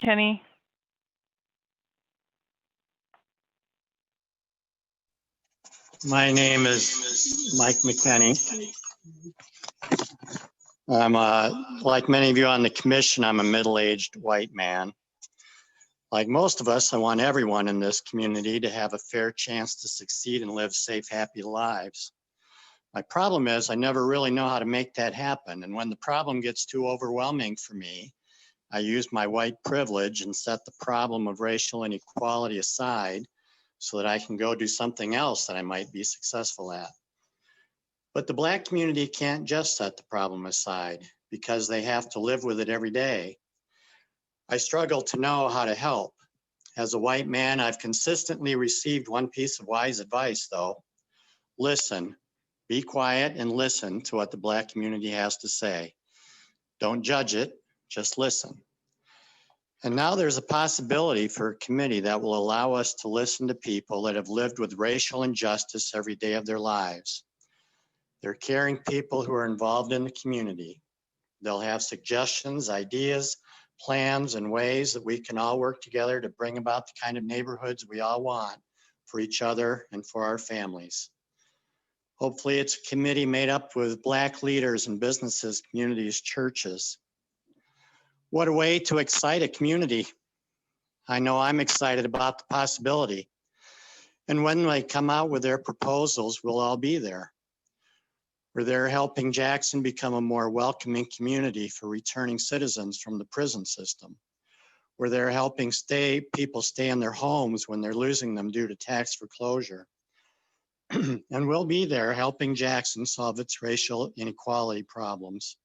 McKinney. My name is Mike McKinney. I'm like many of you on the commission, I'm a middle-aged white man. Like most of us, I want everyone in this community to have a fair chance to succeed and live safe, happy lives. My problem is I never really know how to make that happen. And when the problem gets too overwhelming for me, I use my white privilege and set the problem of racial inequality aside so that I can go do something else that I might be successful at. But the Black community can't just set the problem aside because they have to live with it every day. I struggle to know how to help. As a white man, I've consistently received one piece of wise advice though. Listen, be quiet and listen to what the Black community has to say. Don't judge it, just listen. And now there's a possibility for a committee that will allow us to listen to people that have lived with racial injustice every day of their lives. They're caring people who are involved in the community. They'll have suggestions, ideas, plans, and ways that we can all work together to bring about the kind of neighborhoods we all want for each other and for our families. Hopefully it's a committee made up with Black leaders and businesses, communities, churches. What a way to excite a community. I know I'm excited about the possibility. And when they come out with their proposals, we'll all be there. We're there helping Jackson become a more welcoming community for returning citizens from the prison system. We're there helping people stay in their homes when they're losing them due to tax foreclosure. And we'll be there helping Jackson solve its racial inequality problems.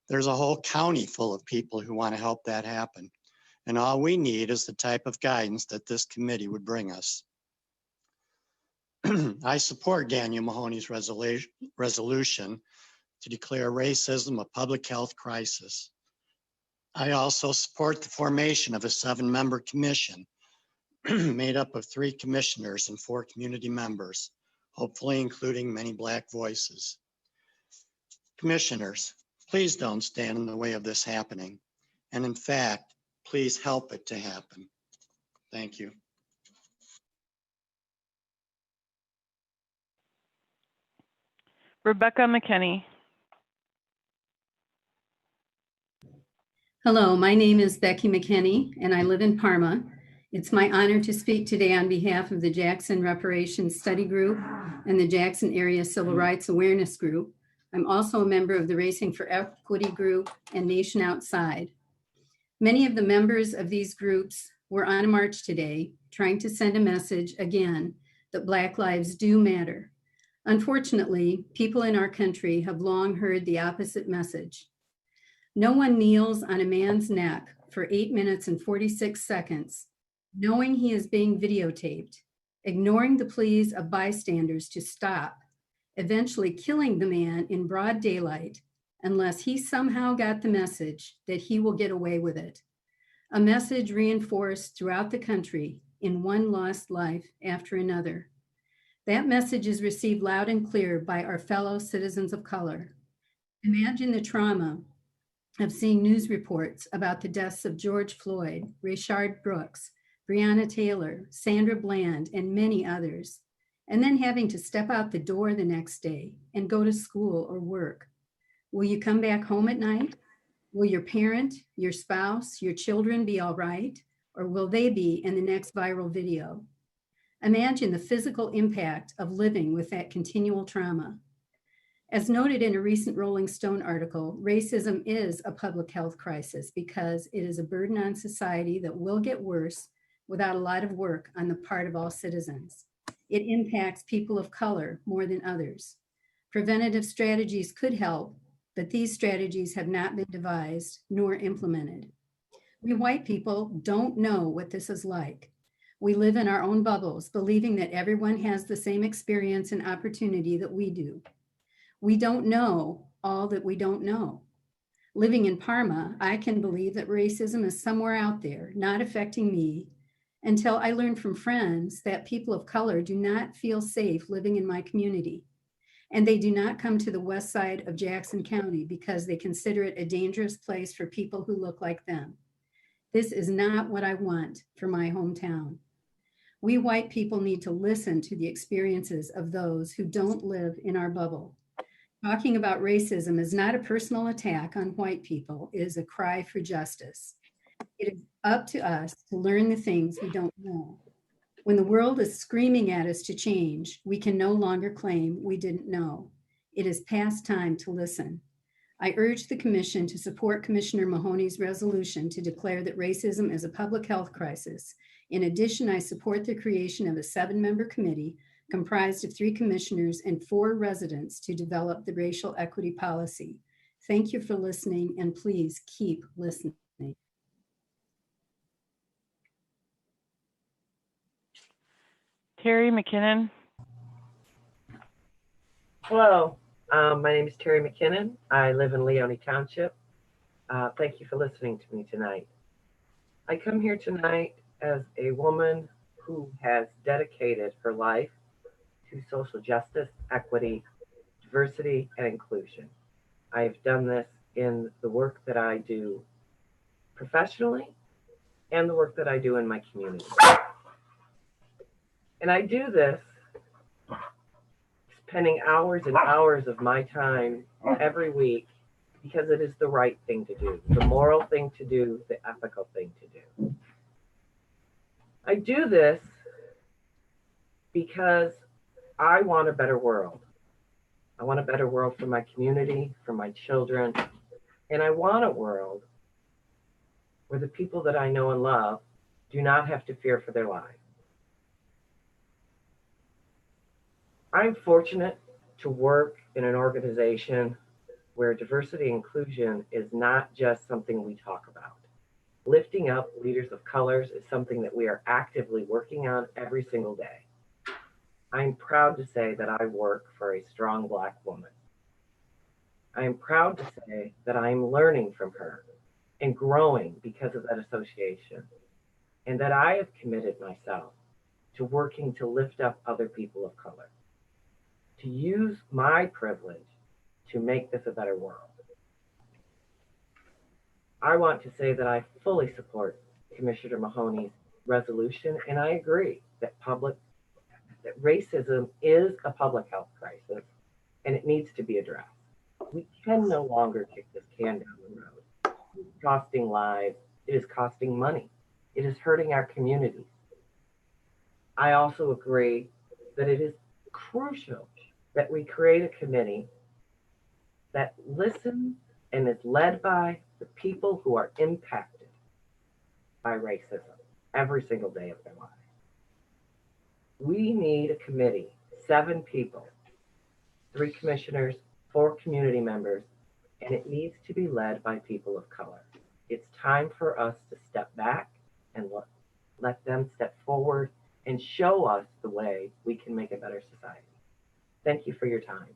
There's a whole county full of people who want to help that happen. And all we need is the type of guidance that this committee would bring us. I support Daniel Mahoney's resolution to declare racism a public health crisis. I also support the formation of a 7-member commission made up of 3 commissioners and 4 community members, hopefully including many Black voices. Commissioners, please don't stand in the way of this happening. And in fact, please help it to happen. Thank you. Rebecca McKinney. Hello, my name is Becky McKinney and I live in Parma. It's my honor to speak today on behalf of the Jackson Reparations Study Group and the Jackson Area Civil Rights Awareness Group. I'm also a member of the Racing for Equity Group and Nation Outside. Many of the members of these groups were on a march today, trying to send a message again that Black lives do matter. Unfortunately, people in our country have long heard the opposite message. No one kneels on a man's neck for 8 minutes and 46 seconds, knowing he is being videotaped, ignoring the pleas of bystanders to stop, eventually killing the man in broad daylight, unless he somehow got the message that he will get away with it. A message reinforced throughout the country in one lost life after another. That message is received loud and clear by our fellow citizens of color. Imagine the trauma of seeing news reports about the deaths of George Floyd, Rayshard Brooks, Breonna Taylor, Sandra Bland, and many others, and then having to step out the door the next day and go to school or work. Will you come back home at night? Will your parent, your spouse, your children be all right? Or will they be in the next viral video? Imagine the physical impact of living with that continual trauma. As noted in a recent Rolling Stone article, racism is a public health crisis because it is a burden on society that will get worse without a lot of work on the part of all citizens. It impacts people of color more than others. Preventative strategies could help, but these strategies have not been devised nor implemented. We white people don't know what this is like. We live in our own bubbles, believing that everyone has the same experience and opportunity that we do. We don't know all that we don't know. Living in Parma, I can believe that racism is somewhere out there, not affecting me, until I learned from friends that people of color do not feel safe living in my community. And they do not come to the west side of Jackson County because they consider it a dangerous place for people who look like them. This is not what I want for my hometown. We white people need to listen to the experiences of those who don't live in our bubble. Talking about racism is not a personal attack on white people, it is a cry for justice. It is up to us to learn the things we don't know. When the world is screaming at us to change, we can no longer claim we didn't know. It is past time to listen. I urge the Commission to support Commissioner Mahoney's resolution to declare that racism is a public health crisis. In addition, I support the creation of a 7-member committee comprised of 3 commissioners and 4 residents to develop the racial equity policy. Thank you for listening, and please keep listening. Terry McKinnon. Hello, my name is Terry McKinnon. I live in Leone Township. Thank you for listening to me tonight. I come here tonight as a woman who has dedicated her life to social justice, equity, diversity, and inclusion. I've done this in the work that I do professionally and the work that I do in my community. And I do this spending hours and hours of my time every week because it is the right thing to do, the moral thing to do, the ethical thing to do. I do this because I want a better world. I want a better world for my community, for my children, and I want a world where the people that I know and love do not have to fear for their lives. I'm fortunate to work in an organization where diversity and inclusion is not just something we talk about. Lifting up leaders of colors is something that we are actively working on every single day. I'm proud to say that I work for a strong Black woman. I am proud to say that I'm learning from her and growing because of that association, and that I have committed myself to working to lift up other people of color, to use my privilege to make this a better world. I want to say that I fully support Commissioner Mahoney's resolution, and I agree that racism is a public health crisis and it needs to be addressed. We can no longer kick this can down the road. It's costing lives, it is costing money, it is hurting our communities. I also agree that it is crucial that we create a committee that listens and is led by the people who are impacted by racism every single day of their lives. We need a committee, 7 people, 3 commissioners, 4 community members, and it needs to be led by people of color. It's time for us to step back and let them step forward and show us the way we can make a better society. Thank you for your time.